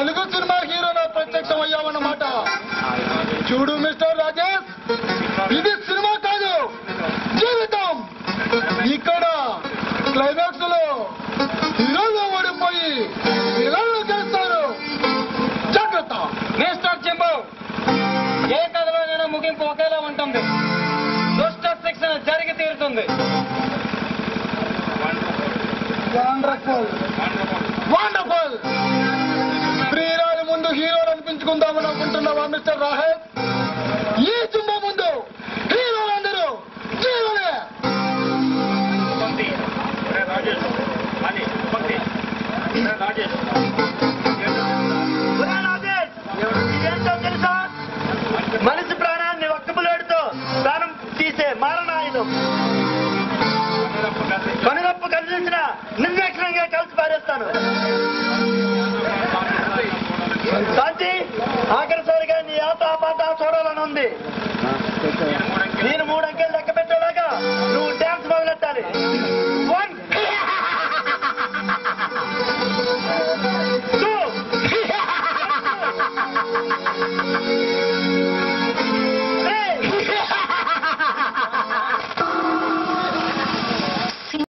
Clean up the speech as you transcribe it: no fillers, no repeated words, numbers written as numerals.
Telugu cinema హీరోలో ప్రత్యక్షం అయ్యామన్నమాట. చూడు mister Rajesh, ఇది సినిమా కాదు, జీవితం. ఇక్కడ క్లైమాక్స్ లో హీరోలు ఓడిపోయి విలన్లు గెలుస్తారు. జాగ్రత్త. మిస్టర్ చింబు, ఏ కథలోనైనా ముగింపు ఒకేలా ఉంటుంది. దుష్ట శిక్షణ జరిగి తీరుతుంది. Wonderful wonderful. ప్రియురాలి ముందు హీరోలు అనిపించుకుందామని అనుకుంటున్నావా మిస్టర్ రాహేష్? ఈ చింబు ముందు హీరోలందరూ జీవనే. ఇదేంటో తెలుసా? మనిషి ప్రాణాన్ని ఒక్క బుల్లెట్తో ప్రాణం తీసే మారణాయుధం. కనుగొప్పు కలిసిన నిర్లక్ష్యంగా కలిసి పారేస్తాను. శాంతి, ఆఖరిసారిగా నీ ఆట పాట చూడాలని ఉంది. నేను 3 అంకెలు